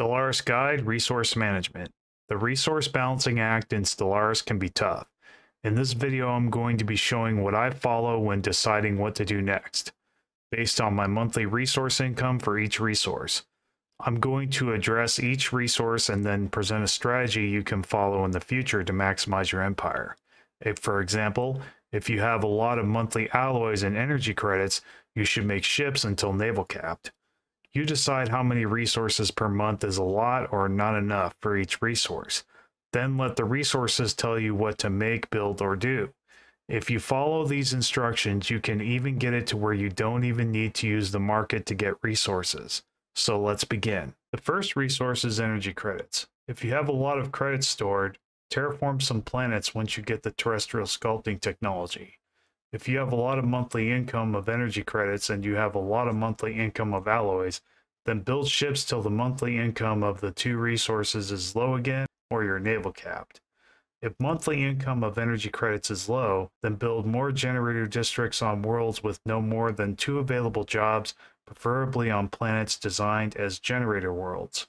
Stellaris Guide Resource Management. The Resource Balancing Act in Stellaris can be tough. In this video, I'm going to be showing what I follow when deciding what to do next, based on my monthly resource income for each resource. I'm going to address each resource and then present a strategy you can follow in the future to maximize your empire. For example, if you have a lot of monthly alloys and energy credits, you should make ships until naval capped. You decide how many resources per month is a lot or not enough for each resource. Then let the resources tell you what to make, build, or do. If you follow these instructions, you can even get it to where you don't even need to use the market to get resources. So let's begin. The first resource is energy credits. If you have a lot of credits stored, terraform some planets once you get the terrestrial sculpting technology. If you have a lot of monthly income of energy credits and you have a lot of monthly income of alloys, then build ships till the monthly income of the two resources is low again or you're naval capped. If monthly income of energy credits is low, then build more generator districts on worlds with no more than 2 available jobs, preferably on planets designed as generator worlds.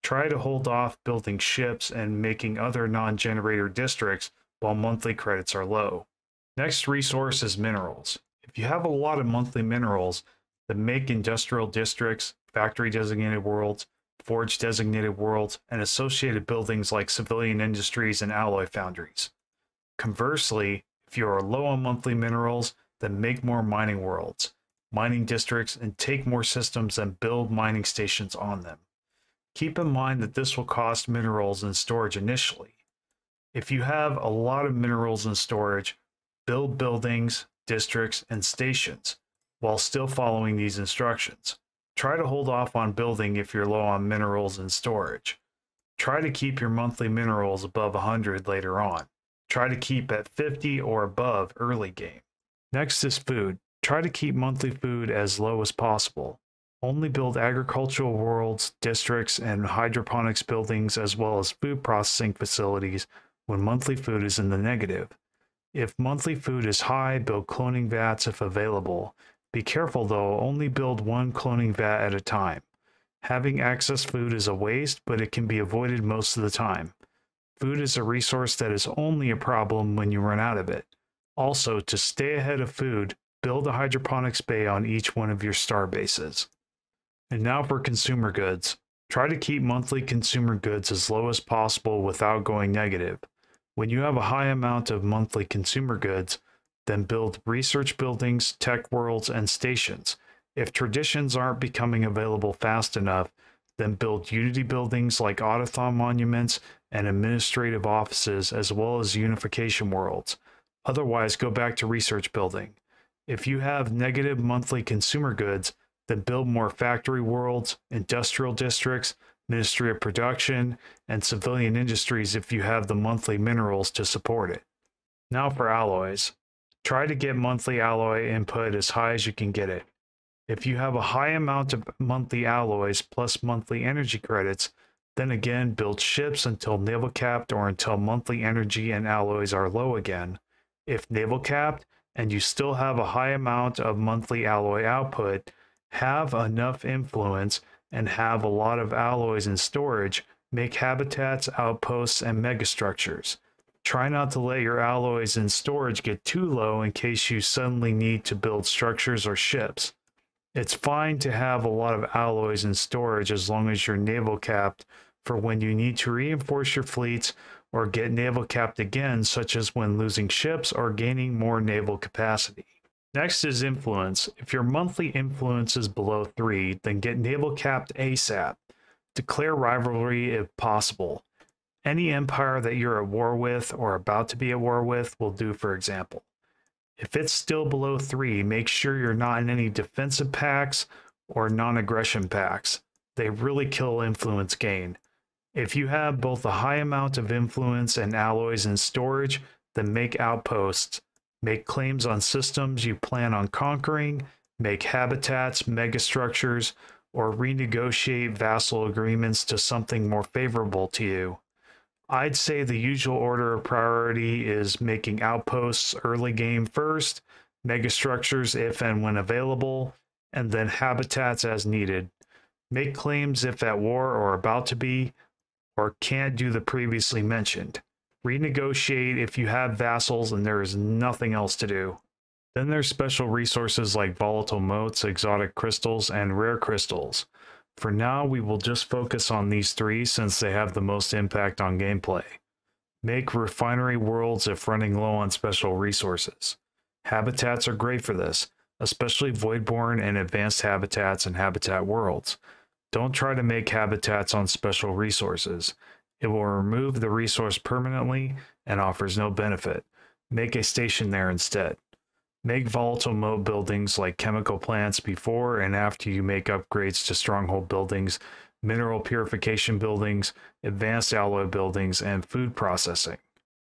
Try to hold off building ships and making other non-generator districts while monthly credits are low. Next resource is minerals. If you have a lot of monthly minerals, then make industrial districts, factory designated worlds, forge designated worlds, and associated buildings like civilian industries and alloy foundries. Conversely, if you are low on monthly minerals, then make more mining worlds, mining districts, and take more systems and build mining stations on them. Keep in mind that this will cost minerals and storage initially. If you have a lot of minerals in storage, build buildings, districts, and stations while still following these instructions. Try to hold off on building if you're low on minerals and storage. Try to keep your monthly minerals above 100 later on. Try to keep at 50 or above early game. Next is food. Try to keep monthly food as low as possible. Only build agricultural worlds, districts, and hydroponics buildings as well as food processing facilities when monthly food is in the negative. If monthly food is high, build cloning vats if available. Be careful though, only build one cloning vat at a time. Having excess food is a waste, but it can be avoided most of the time. Food is a resource that is only a problem when you run out of it. Also, to stay ahead of food, build a hydroponics bay on each one of your star bases. And now for consumer goods. Try to keep monthly consumer goods as low as possible without going negative. When you have a high amount of monthly consumer goods, then build research buildings, tech worlds, and stations. If traditions aren't becoming available fast enough, then build unity buildings like autothon monuments and administrative offices as well as unification worlds. Otherwise, go back to research building. If you have negative monthly consumer goods, then build more factory worlds, industrial districts, Ministry of Production, and civilian industries if you have the monthly minerals to support it. Now for alloys. Try to get monthly alloy input as high as you can get it. If you have a high amount of monthly alloys plus monthly energy credits, then again build ships until naval capped or until monthly energy and alloys are low again. If naval capped and you still have a high amount of monthly alloy output, have enough influence and have a lot of alloys in storage, make habitats, outposts, and megastructures. Try not to let your alloys in storage get too low in case you suddenly need to build structures or ships. It's fine to have a lot of alloys in storage as long as you're naval capped for when you need to reinforce your fleets or get naval capped again, such as when losing ships or gaining more naval capacity. Next is influence. If your monthly influence is below 3, then get naval capped ASAP. Declare rivalry if possible. Any empire that you're at war with or about to be at war with will do, for example. If it's still below 3, make sure you're not in any defensive pacts or non-aggression pacts. They really kill influence gain. If you have both a high amount of influence and alloys in storage, then make outposts. Make claims on systems you plan on conquering, make habitats, megastructures, or renegotiate vassal agreements to something more favorable to you. I'd say the usual order of priority is making outposts early game first, megastructures if and when available, and then habitats as needed. Make claims if at war or about to be, or can't do the previously mentioned. Renegotiate if you have vassals and there is nothing else to do. Then there's special resources like volatile motes, exotic crystals, and rare crystals. For now, we will just focus on these three since they have the most impact on gameplay. Make refinery worlds if running low on special resources. Habitats are great for this, especially Voidborn and advanced habitats and habitat worlds. Don't try to make habitats on special resources. It will remove the resource permanently and offers no benefit. Make a station there instead. Make volatile moat buildings like chemical plants before and after you make upgrades to stronghold buildings, mineral purification buildings, advanced alloy buildings, and food processing.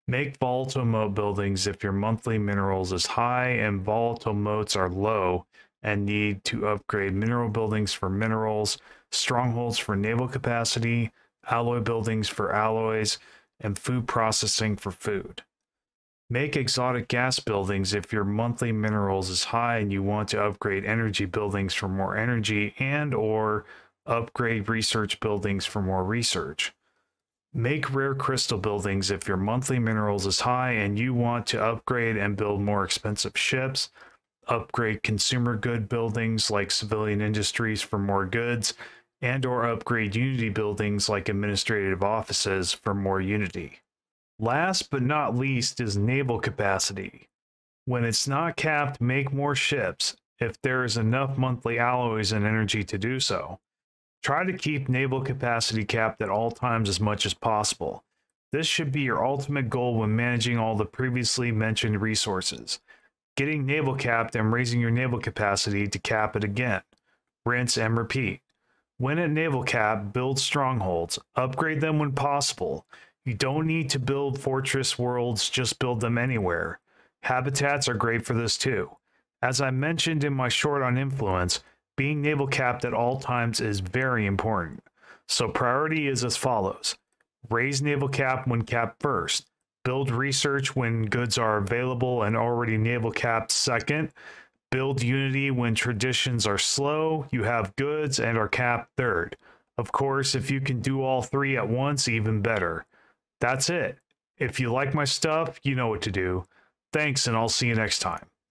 Make volatile moat buildings if your monthly minerals is high and volatile moats are low and need to upgrade mineral buildings for minerals, strongholds for naval capacity, alloy buildings for alloys, and food processing for food. Make exotic gas buildings if your monthly minerals is high and you want to upgrade energy buildings for more energy and or upgrade research buildings for more research. Make rare crystal buildings if your monthly minerals is high and you want to upgrade and build more expensive ships, upgrade consumer good buildings like civilian industries for more goods, and or upgrade Unity buildings like administrative offices for more Unity. Last but not least is naval capacity. When it's not capped, make more ships if there is enough monthly alloys and energy to do so. Try to keep naval capacity capped at all times as much as possible. This should be your ultimate goal when managing all the previously mentioned resources. Getting naval capped and raising your naval capacity to cap it again. Rinse and repeat. When at naval cap, build strongholds. Upgrade them when possible. You don't need to build fortress worlds, just build them anywhere. Habitats are great for this too. As I mentioned in my short on influence, being naval capped at all times is very important. So priority is as follows. Raise naval cap when capped first. Build research when goods are available and already naval capped second. Build Unity when traditions are slow, you have goods, and are capped third. Of course, if you can do all three at once, even better. That's it. If you like my stuff, you know what to do. Thanks, and I'll see you next time.